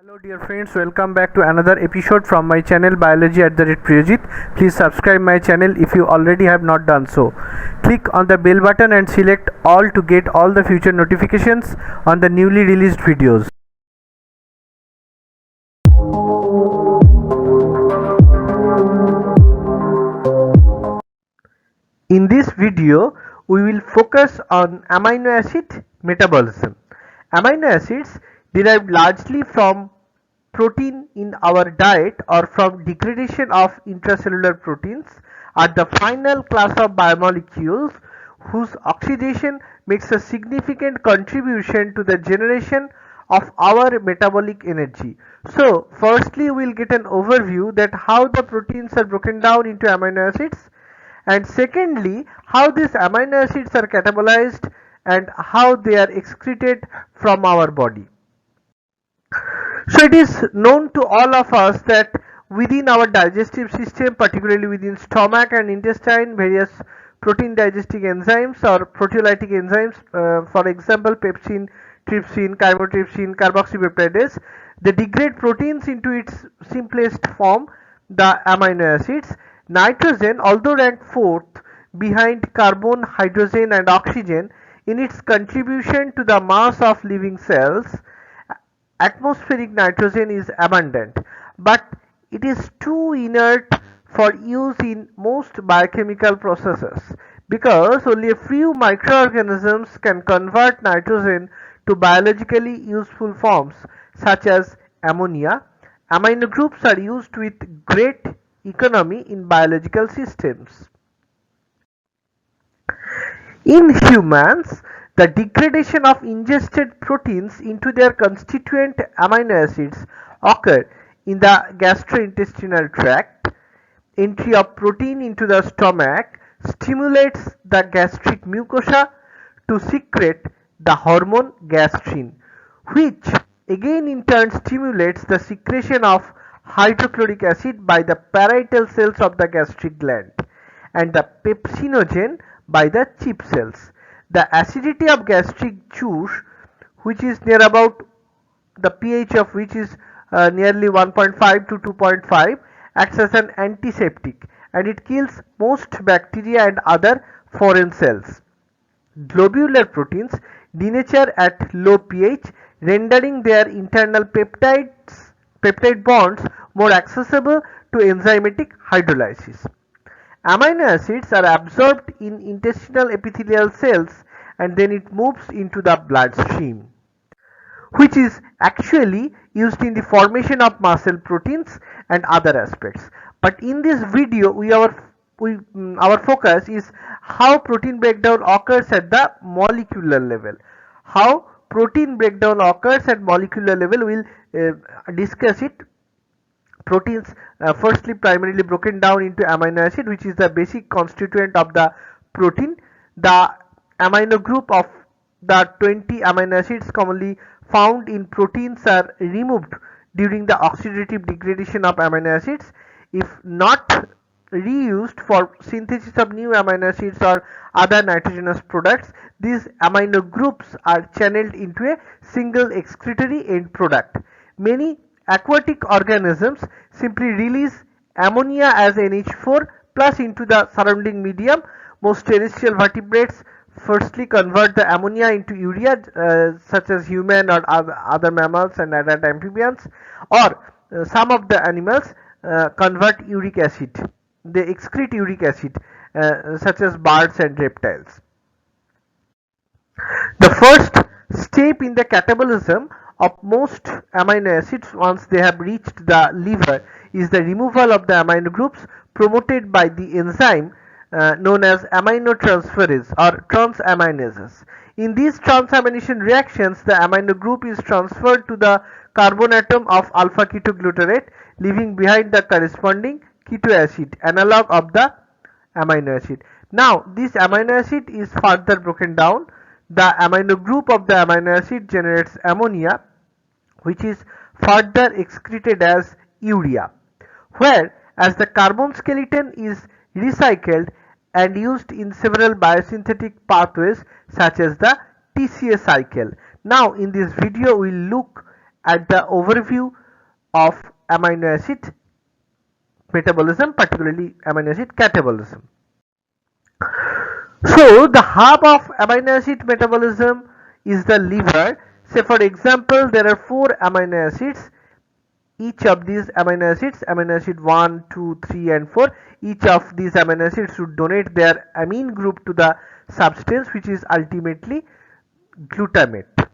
Hello dear friends, welcome back to another episode from my channel Biology at the Rate Priyojit. Please subscribe my channel if you already have not done so. Click on the bell button and select all to get all the future notifications on the newly released videos. In this video, we will focus on amino acid metabolism. Amino acids derived largely from protein in our diet or from degradation of intracellular proteins are the final class of biomolecules whose oxidation makes a significant contribution to the generation of our metabolic energy. So firstly we will get an overview that how the proteins are broken down into amino acids, and secondly how these amino acids are catabolized and how they are excreted from our body. So it is known to all of us that within our digestive system, particularly within stomach and intestine, various protein digesting enzymes or proteolytic enzymes, for example pepsin, trypsin, chymotrypsin, carboxypeptidase, they degrade proteins into its simplest form, the amino acids. Nitrogen, although ranked fourth behind carbon, hydrogen and oxygen in its contribution to the mass of living cells, atmospheric nitrogen is abundant, but it is too inert for use in most biochemical processes because only a few microorganisms can convert nitrogen to biologically useful forms such as ammonia. Amino groups are used with great economy in biological systems. In humans, the degradation of ingested proteins into their constituent amino acids occur in the gastrointestinal tract. Entry of protein into the stomach stimulates the gastric mucosa to secrete the hormone gastrin, which again in turn stimulates the secretion of hydrochloric acid by the parietal cells of the gastric gland and the pepsinogen by the chip cells. The acidity of gastric juice, which is near about the pH of which is nearly 1.5 to 2.5, acts as an antiseptic and it kills most bacteria and other foreign cells. Globular proteins denature at low pH, rendering their internal peptide bonds more accessible to enzymatic hydrolysis. Amino acids are absorbed in intestinal epithelial cells and then it moves into the bloodstream, which is actually used in the formation of muscle proteins and other aspects. But in this video, our focus is how protein breakdown occurs at the molecular level. How protein breakdown occurs at molecular level, we will discuss it. Proteins firstly primarily broken down into amino acid, which is the basic constituent of the protein. The amino group of the 20 amino acids commonly found in proteins are removed during the oxidative degradation of amino acids. If not reused for synthesis of new amino acids or other nitrogenous products, these amino groups are channeled into a single excretory end product. Many aquatic organisms simply release ammonia as NH4 plus into the surrounding medium. Most terrestrial vertebrates firstly convert the ammonia into urea, such as human or other mammals and adult amphibians, or some of the animals convert uric acid. They excrete uric acid, such as birds and reptiles. The first step in the catabolism of most amino acids once they have reached the liver is the removal of the amino groups promoted by the enzyme known as aminotransferase or transaminases. In these transamination reactions, the amino group is transferred to the carbon atom of alpha ketoglutarate, leaving behind the corresponding keto acid analog of the amino acid. Now this amino acid is further broken down. The amino group of the amino acid generates ammonia, which is further excreted as urea, whereas the carbon skeleton is recycled and used in several biosynthetic pathways such as the TCA cycle. Now in this video we will look at the overview of amino acid metabolism, particularly amino acid catabolism. So the hub of amino acid metabolism is the liver. Say for example, there are 4 amino acids. Each of these amino acids, amino acid 1, 2, 3 and 4, each of these amino acids should donate their amine group to the substance, which is ultimately glutamate.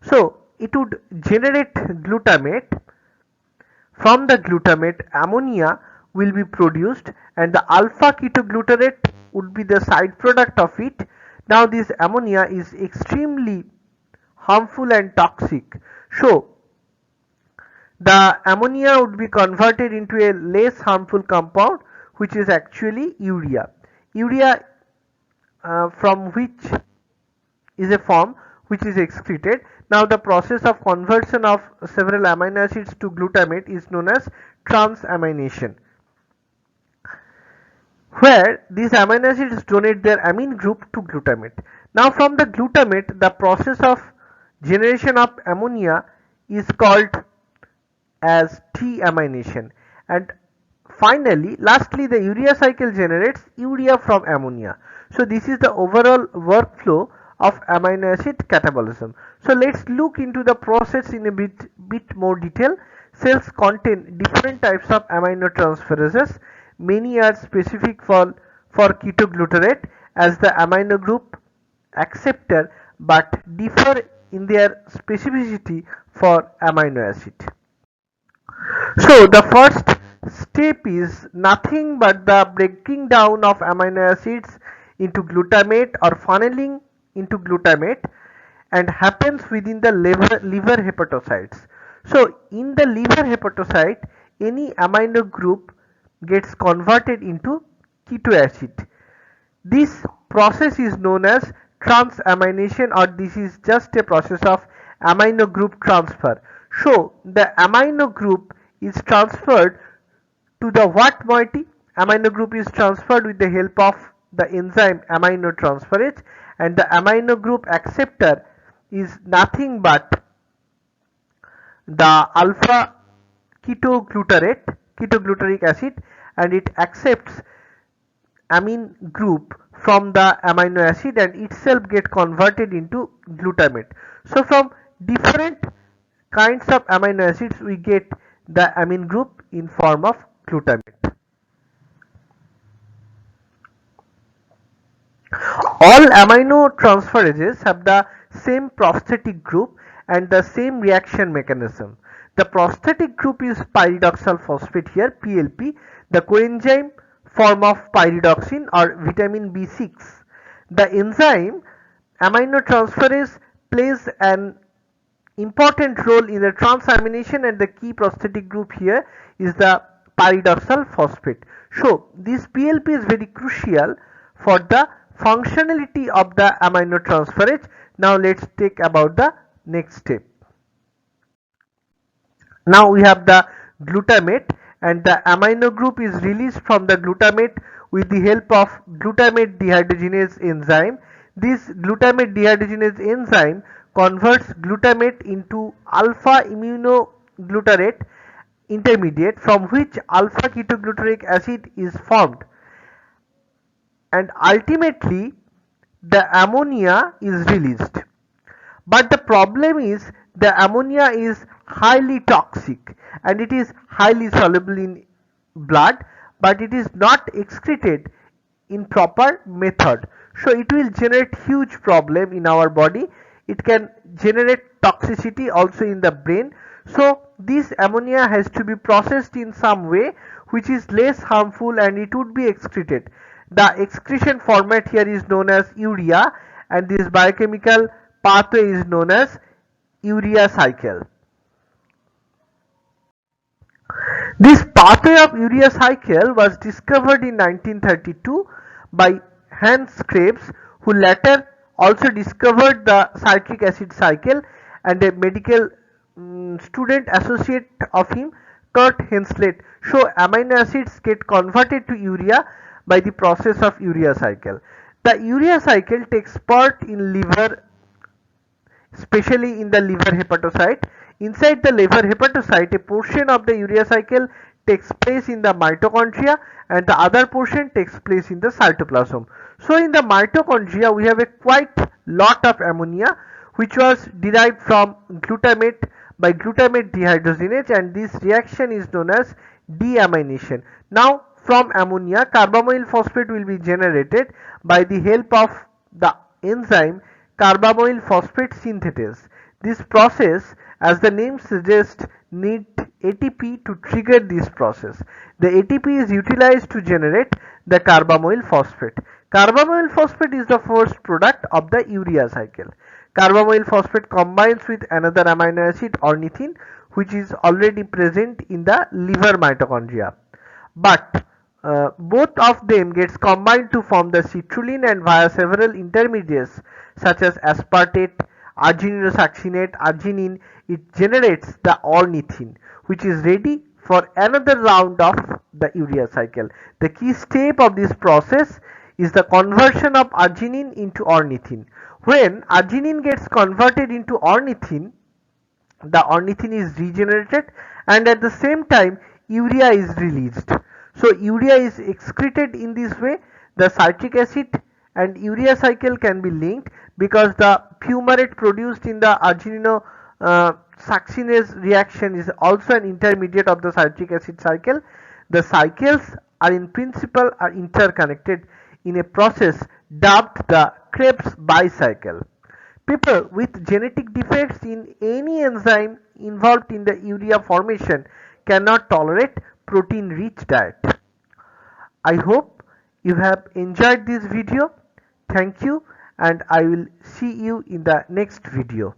So it would generate glutamate. From the glutamate, ammonia will be produced and the alpha ketoglutarate would be the side product of it. Now this ammonia is extremely harmful and toxic. So the ammonia would be converted into a less harmful compound, which is actually urea. Urea from which is a form which is excreted. Now the process of conversion of several amino acids to glutamate is known as transamination, where these amino acids donate their amine group to glutamate. Now from the glutamate, the process of generation of ammonia is called as deamination, and finally lastly the urea cycle generates urea from ammonia. So this is the overall workflow of amino acid catabolism. So let's look into the process in a bit more detail. Cells contain different types of aminotransferases. Many are specific for ketoglutarate as the amino group acceptor, but differ in their specificity for amino acid. So the first step is nothing but the breaking down of amino acids into glutamate or funneling into glutamate, and happens within the liver hepatocytes. So in the liver hepatocyte, any amino group gets converted into keto acid. This process is known as transamination, or this is just a process of amino group transfer. So the amino group is transferred to the what moiety? Amino group is transferred with the help of the enzyme aminotransferase, and the amino group acceptor is nothing but the alpha ketoglutarate acid, and it accepts amine group from the amino acid and itself get converted into glutamate. So from different kinds of amino acids we get the amine group in form of glutamate. All aminotransferases have the same prosthetic group and the same reaction mechanism. The prosthetic group is pyridoxal phosphate here, PLP, the coenzyme form of pyridoxine or vitamin B6. The enzyme aminotransferase plays an important role in the transamination, and the key prosthetic group here is the pyridoxal phosphate. So this PLP is very crucial for the functionality of the aminotransferase. Now let's take about the next step. Now we have the glutamate, and the amino group is released from the glutamate with the help of glutamate dehydrogenase enzyme. This glutamate dehydrogenase enzyme converts glutamate into alpha aminoglutarate intermediate, from which alpha ketoglutarate acid is formed, and ultimately the ammonia is released. But the problem is the ammonia is highly toxic and it is highly soluble in blood, but it is not excreted in proper method. So it will generate huge problem in our body. It can generate toxicity also in the brain. So this ammonia has to be processed in some way which is less harmful, and it would be excreted. The excretion format here is known as urea, and this biochemical pathway is known as urea cycle. This pathway of urea cycle was discovered in 1932 by Hans Krebs, who later also discovered the citric acid cycle, and a medical student associate of him, Kurt Henslett, show amino acids get converted to urea by the process of urea cycle. The urea cycle takes part in liver especially in the liver hepatocyte. Inside the liver hepatocyte, a portion of the urea cycle takes place in the mitochondria and the other portion takes place in the cytoplasm. So in the mitochondria we have a quite lot of ammonia which was derived from glutamate by glutamate dehydrogenase, and this reaction is known as deamination. Now from ammonia, carbamyl phosphate will be generated by the help of the enzyme carbamyl phosphate synthetase. This process, as the name suggests, need ATP to trigger this process. The ATP is utilized to generate the carbamyl phosphate. Carbamyl phosphate is the first product of the urea cycle. Carbamyl phosphate combines with another amino acid ornithine, which is already present in the liver mitochondria. But both of them gets combined to form the citrulline, and via several intermediates such as aspartate, argininosuccinate, arginine, it generates the ornithine, which is ready for another round of the urea cycle. The key step of this process is the conversion of arginine into ornithine. When arginine gets converted into ornithine, the ornithine is regenerated and at the same time urea is released. So urea is excreted in this way. The citric acid and urea cycle can be linked because the fumarate produced in the arginino succinase reaction is also an intermediate of the citric acid cycle. The cycles are in principle are interconnected in a process dubbed the Krebs bicycle. People with genetic defects in any enzyme involved in the urea formation cannot tolerate protein-rich diet. I hope you have enjoyed this video. Thank you, and I will see you in the next video.